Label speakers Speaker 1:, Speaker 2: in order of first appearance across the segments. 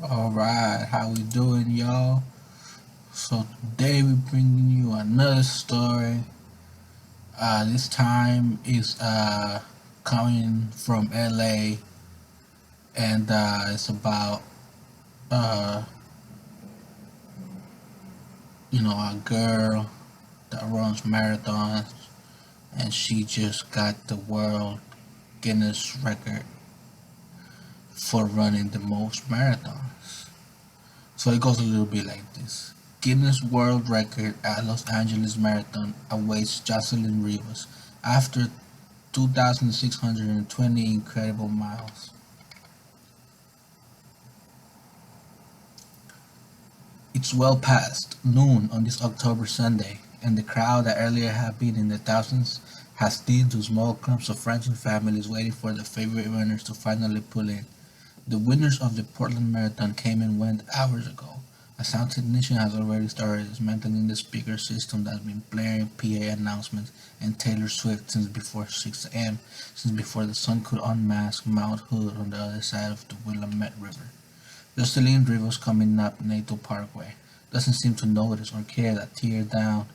Speaker 1: Alright, how we doing, y'all? So today we're bringing you another story. This time is coming from LA, and it's about uh, a girl that runs marathons, and she just got the world Guinness record for running the most marathons. So it goes a little bit like this. Guinness World Record at Los Angeles Marathon awaits Jocelyn Rivas after 2,620 incredible miles. It's well past noon on this October Sunday, and the crowd that earlier had been in the thousands has thinned to small clumps of friends and families waiting for their favorite runners to finally pull in. The winners of the Portland Marathon came and went hours ago. A sound technician has already started dismantling the speaker system that's been blaring PA announcements and Taylor Swift since before 6 a.m., since before the sun could unmask Mount Hood on the other side of the Willamette River. Jocelyn Rivers coming up Nato Parkway doesn't seem to notice or care that tear down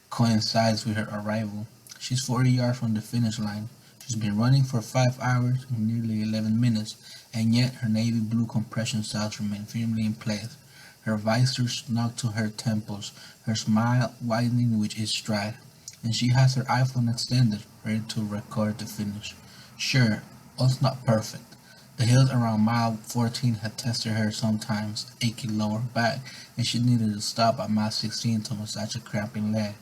Speaker 1: coincides with her arrival. She's 40 yards from the finish line. She's been running for 5 hours and nearly 11 minutes, and yet her navy blue compression socks remain firmly in place, her visor snug to her temples, her smile widening with each stride, and she has her iPhone extended, ready to record the finish. Sure, all's not perfect. The hills around mile 14 had tested her sometimes achy lower back, and she needed to stop at mile 16 to massage a cramping leg.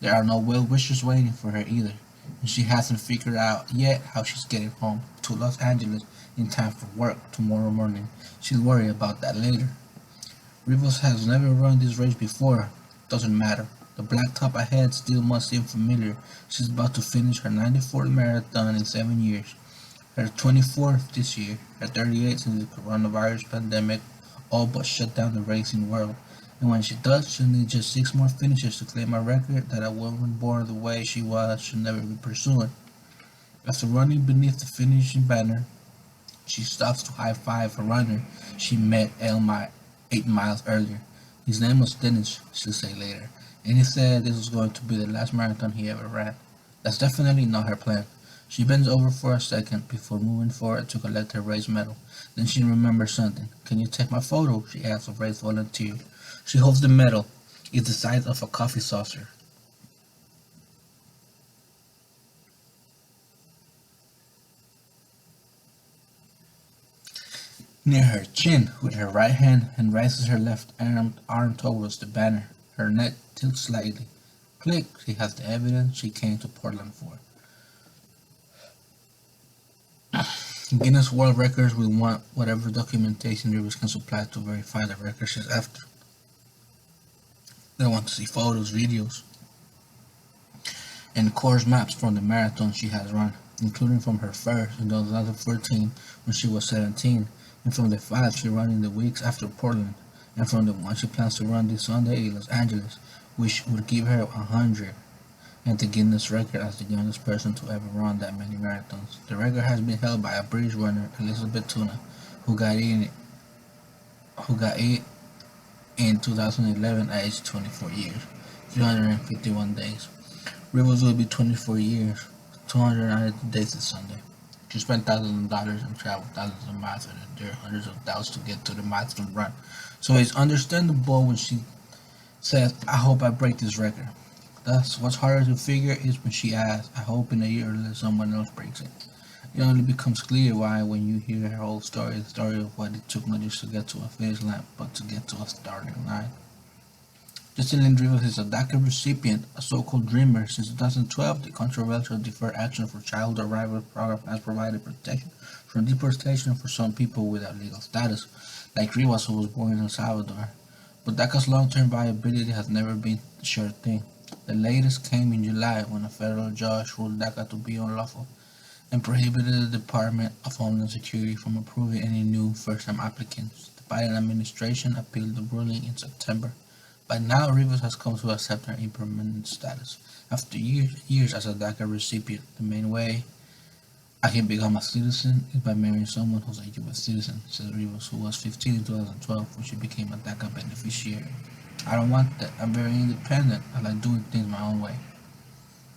Speaker 1: There are no well-wishers waiting for her either, and she hasn't figured out yet how she's getting home to Los Angeles in time for work tomorrow morning. She'll worry about that later. Rivers has never run this race before. Doesn't matter. The blacktop ahead still must seem familiar. She's about to finish her 94th marathon in 7 years. Her 24th this year. Her 38th since the coronavirus pandemic all but shut down the racing world. And when she does, she'll need just 6 more finishes to claim a record that a woman born the way she was should never be pursuing. After running beneath the finishing banner, she stops to high five a runner she met 8 miles earlier. His name was Dennis, she'll say later, and he said this was going to be the last marathon he ever ran. That's definitely not her plan. She bends over for a second before moving forward to collect her race medal. Then she remembers something. Can you take my photo? She asks a race volunteer. She holds the medal. It's the size of a coffee saucer. Near her chin with her right hand and raises her left arm towards the banner. Her neck tilts slightly. Click, she has the evidence she came to Portland for. Guinness World Records will want whatever documentation Rivers can supply to verify the record she's after. They want to see photos, videos, and course maps from the marathon she has run, including from her first in 2014 when she was 17, and from the 5 she ran in the weeks after Portland, and from the one she plans to run this Sunday in Los Angeles, which would give her 100 and the Guinness record as the youngest person to ever run that many marathons. The record has been held by a British runner, Elizabeth Tuna, who got in who got it in 2011 at age 24 years, 351 days. Rivers will be 24 years, 290 days this Sunday. She spent thousands of dollars and traveled thousands of miles and endured hundreds of doubts to get to the milestone run. So it's understandable when she says, I hope I break this record. Thus, what's harder to figure is when she asks, I hope in a year or less someone else breaks it. It only becomes clear why when you hear her whole story, the story of what it took not just to get to a finish line, but to get to a starting line. Jocelyn Rivers is a DACA recipient, a so-called dreamer. Since 2012, the controversial Deferred Action for Childhood Arrivals program has provided protection from deportation for some people without legal status, like Rivas, who was born in El Salvador. But DACA's long-term viability has never been a sure thing. The latest came in July when a federal judge ruled DACA to be unlawful and prohibited the Department of Homeland Security from approving any new first-time applicants. The Biden administration appealed the ruling in September. By now, Rivers has come to accept her impermanent status. After years as a DACA recipient, the main way I can become a citizen is by marrying someone who's a U.S. citizen, said Rivas, who was 15 in 2012 when she became a DACA beneficiary. I don't want that. I'm very independent. I like doing things my own way.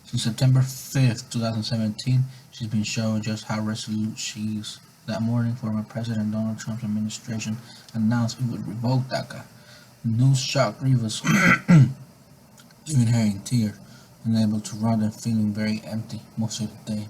Speaker 1: Since September 5th, 2017, she's been showing just how resolute she is. That morning, former President Donald Trump's administration announced it would revoke DACA. The news shocked Rivas, leaving her in tears, unable to run and feeling very empty most of the day.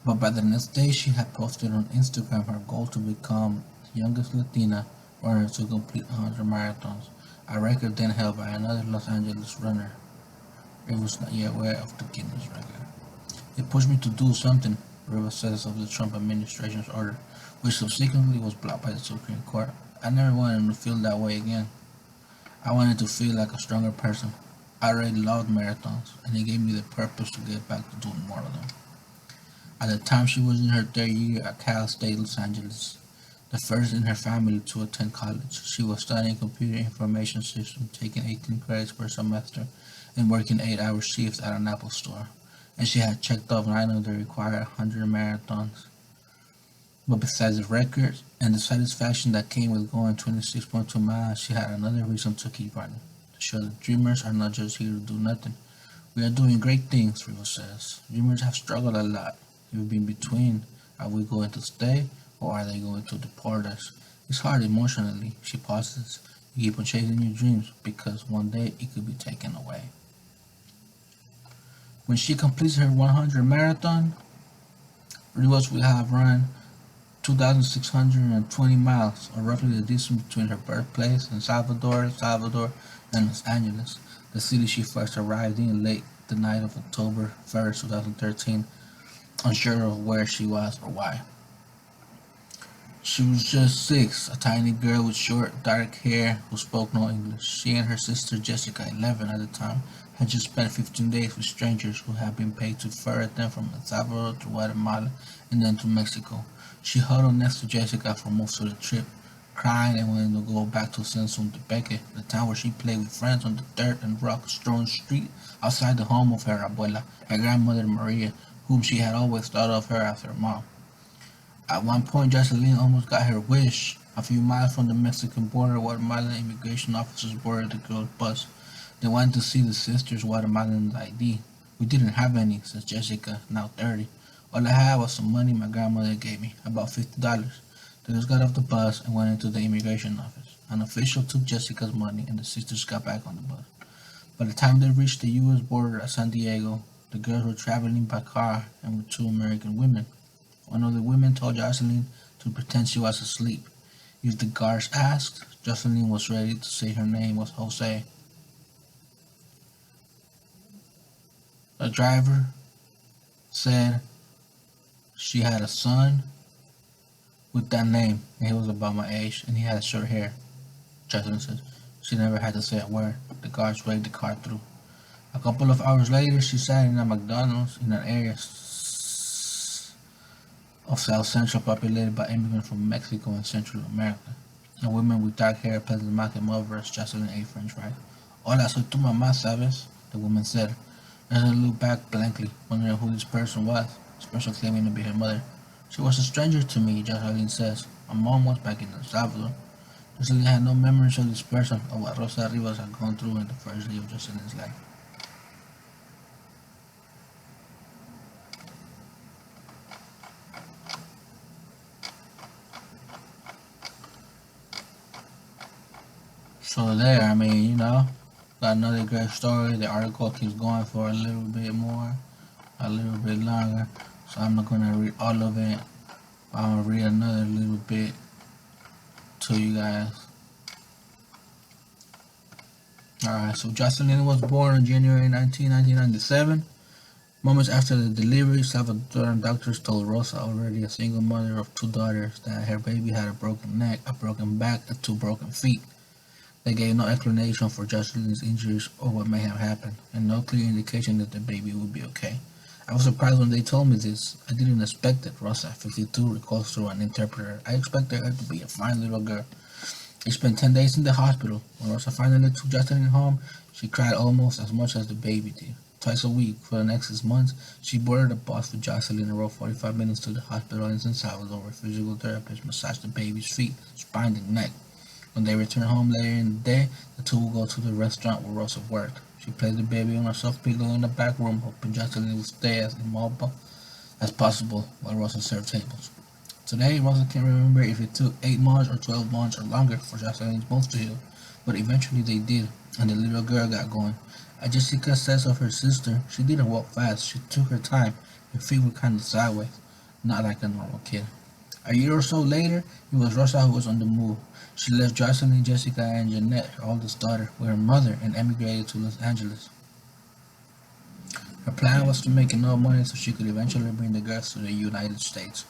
Speaker 1: But by the next day, she had posted on Instagram her goal to become the youngest Latina runner to complete 100 marathons, a record then held by another Los Angeles runner. It was not yet aware of the Guinness record. It pushed me to do something, Rivers says of the Trump administration's order, which subsequently was blocked by the Supreme Court. I never wanted to feel that way again. I wanted to feel like a stronger person. I already loved marathons, and it gave me the purpose to get back to doing more of them. At the time, she was in her third year at Cal State Los Angeles, the first in her family to attend college. She was studying computer information systems, taking 18 credits per semester, and working 8-hour shifts at an Apple store. And she had checked off 9 of the required 100 marathons. But besides the records and the satisfaction that came with going 26.2 miles, she had another reason to keep running. To show that dreamers are not just here to do nothing. We are doing great things, Riva says. Dreamers have struggled a lot. You've been between. Are we going to stay or are they going to deport us? It's hard emotionally, she pauses. You keep on chasing your dreams because one day it could be taken away. When she completes her 100 marathon, Rivas will have run 2,620 miles, or roughly the distance between her birthplace in Salvador, and Los Angeles, the city she first arrived in late the night of October 1st, 2013, unsure of where she was or why. She was just 6, a tiny girl with short, dark hair who spoke no English. She and her sister Jessica, 11 at the time, had just spent 15 days with strangers who had been paid to ferret them from El Salvador to Guatemala and then to Mexico. She huddled next to Jessica for most of the trip, crying and wanting to go back to Sensun Tepeque, the town where she played with friends on the dirt and rock-strewn street outside the home of her abuela, her grandmother Maria, whom she had always thought of her as her mom. At one point, Jocelyn almost got her wish. A few miles from the Mexican border, Guatemalan immigration officers boarded the girl's bus. They wanted to see the sister's Guatemalan ID. We didn't have any, says Jessica, now 30. All I had was some money my grandmother gave me, about $50. They just got off the bus and went into the immigration office. An official took Jessica's money and the sisters got back on the bus. By the time they reached the U.S. border at San Diego, the girls were traveling by car and with 2 American women. One of the women told Jocelyn to pretend she was asleep. If the guards asked, Jocelyn was ready to say her name was Jose. The driver said she had a son with that name, and he was about my age, and he had short hair. Jocelyn said she never had to say a word. The guards waved the car through. A couple of hours later, she sat in a McDonald's in an area of South Central populated by immigrants from Mexico and Central America. A woman with dark hair pleasant mouth came over as Jocelyn ate french fries. Hola, soy tu mamá, ¿sabes? The woman said. Jocelyn looked back blankly, wondering who this person was, this person claiming to be her mother. She was a stranger to me, Jocelyn says. My mom was back in El Salvador. Jocelyn had no memories of this person or what Rosa Rivas had gone through in the first day of Jocelyn's life. So there, got another great story. The article keeps going for a little bit more, a little bit longer. So I'm not gonna read all of it. I'm gonna read another little bit to you guys. Alright, so Jocelyn was born on January 19, 1997. Moments after the delivery, Salvadoran doctors told Rosa, already a single mother of 2 daughters, that her baby had a broken neck, a broken back, and 2 broken feet. They gave no explanation for Jocelyn's injuries or what may have happened, and no clear indication that the baby would be okay. I was surprised when they told me this. I didn't expect it, Rosa, 52, recalls through an interpreter. I expected her to be a fine little girl. She spent 10 days in the hospital. When Rosa finally took Jocelyn home, she cried almost as much as the baby did. twice a week for the next 6 months. She boarded a bus with Jocelyn and rode 45 minutes to the hospital in San Salvador, where physical therapists massaged the baby's feet, spine, and neck. When they returned home later in the day, the two would go to the restaurant where Rosa worked. She placed the baby on a soft pillow in the back room, hoping Jocelyn would stay as immobile as possible while Rosa served tables. Today, Rosa can't remember if it took 8 months or 12 months or longer for Jocelyn's bones to heal, but eventually they did, and the little girl got going. As Jessica says of her sister, she didn't walk fast, she took her time. Her feet were kind of sideways, not like a normal kid. A year or so later, it was Rosa who was on the move. She left Jocelyn, Jessica, and Jeanette, her oldest daughter, with her mother and emigrated to Los Angeles. Her plan was to make enough money so she could eventually bring the girls to the United States.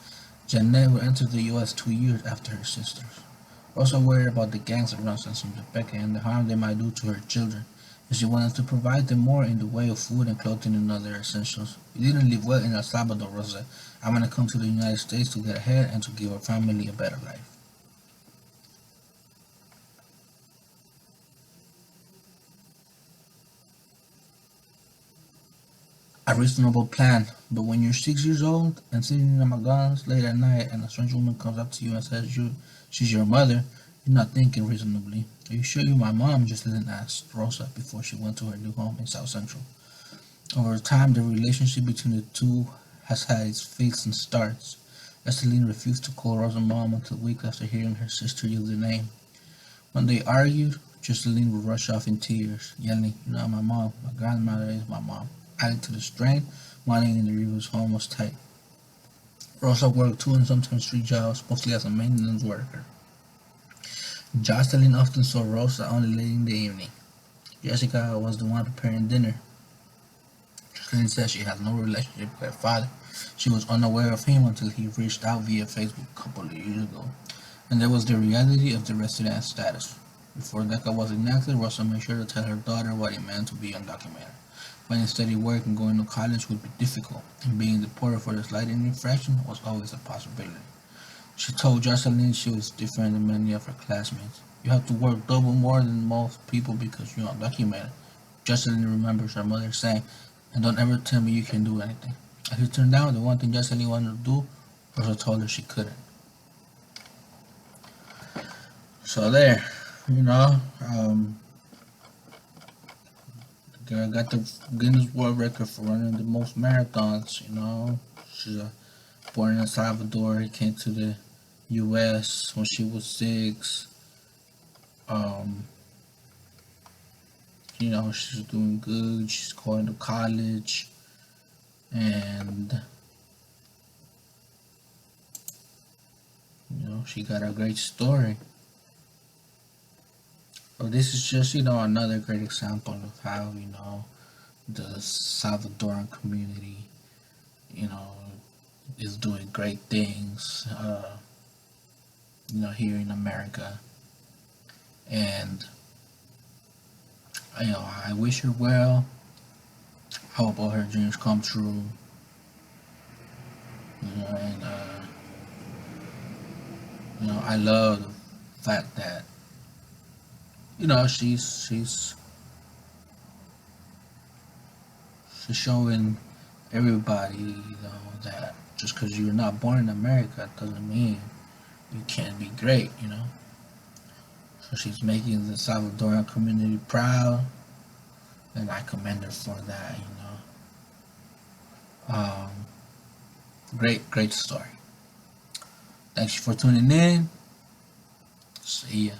Speaker 1: Jeanette would enter the U.S. 2 years after her sisters. Rosa worried about the gangs around San Rebecca and the harm they might do to her children, and she wanted to provide them more in the way of food and clothing and other essentials. "You didn't live well in El Salvador," Rosa said. "I'm going to come to the United States to get ahead and to give our family a better life." A reasonable plan, but when you're 6 years old and sitting in a McDonald's late at night and a strange woman comes up to you and says she's your mother, you're not thinking reasonably. "Are you sure you're my mom?" Jocelyn asked Rosa before she went to her new home in South Central. Over time, the relationship between the two has had its fits and starts. Jocelyn refused to call Rosa mom until weeks after hearing her sister use the name. When they argued, Jocelyn would rush off in tears, yelling, "You're not my mom. My grandmother is my mom." Adding to the strain, money in the Rivers home was tight. Rosa worked two and sometimes three jobs, mostly as a maintenance worker. Jocelyn often saw Rosa only late in the evening. Jessica was the one preparing dinner. Jocelyn said she had no relationship with her father. She was unaware of him until he reached out via Facebook a couple of years ago. And there was the reality of the resident status. Before DACA was enacted, Rosa made sure to tell her daughter what it meant to be undocumented. Finding steady work and going to college would be difficult, and being deported for the slightest infraction was always a possibility. She told Jocelyn she was different than many of her classmates. "You have to work double more than most people because you're undocumented," Jocelyn remembers her mother saying, "and don't ever tell me you can do anything." As it turned out, the one thing Jocelyn wanted to do, Rosa told her she couldn't. So there, you know, the girl got the Guinness World Record for running the most marathons. She's born in El Salvador. He came to the U.S. when she was 6. Um, she's doing good. She's going to college, and she got a great story. So this is just another great example of how the Salvadoran community you know is doing great things here in America, and I wish her well. Hope all her dreams come true. And I love the fact that she's showing everybody that just because you're not born in America doesn't mean you can't be great. So she's making the Salvadoran community proud, and I commend her for that. Um, great story. Thanks for tuning in. See ya.